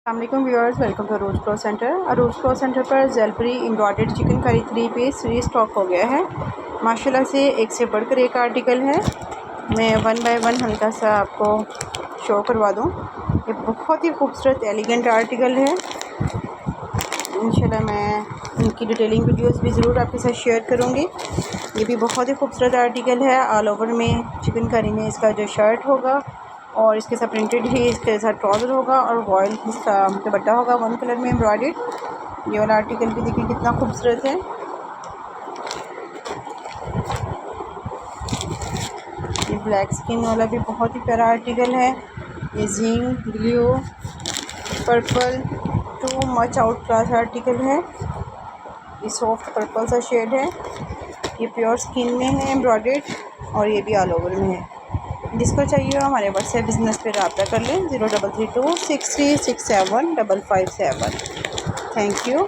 अस्सलाम viewers, welcome to Arooj cloth centre. Arooj cloth centre पर जलपरी embroidered chicken curry 3 piece restock हो गया है। माशाल्लाह से एक से बढ़कर एक आर्टिकल है। मैं वन बाय वन हल्का सा आपको शो करवा दूं। ये बहुत ही खूबसूरत एलिगेंट आर्टिकल है। इंशाल्लाह मैं इनकी डिटेलिंग वीडियोस भी ज़रूर आपके साथ शेयर करूँगी। ये भी बहुत ही खूबसूरत आर्टिकल है। ऑल ओवर में चिकन करी में इसका जो शर्ट होगा और इसके साथ प्रिंटेड ही इसके साथ ट्राउज़र होगा और वॉयल इसका दुपट्टा होगा वन कलर में एम्ब्रॉयडर्ड। ये वाला आर्टिकल भी देखिए कितना खूबसूरत है। ये ब्लैक स्किन वाला भी बहुत ही प्यारा आर्टिकल है। ये zinc blue purple too much out class article है। ये सॉफ्ट पर्पल सा शेड है। ये प्योर स्किन में है एम्ब्रॉयडर्ड और ये भी ऑल ओवर में है। जिसको चाहिए हो हमारे व्हाट्सएप बिज़नेस पे रब्ता कर लें 033263675557। Thank you.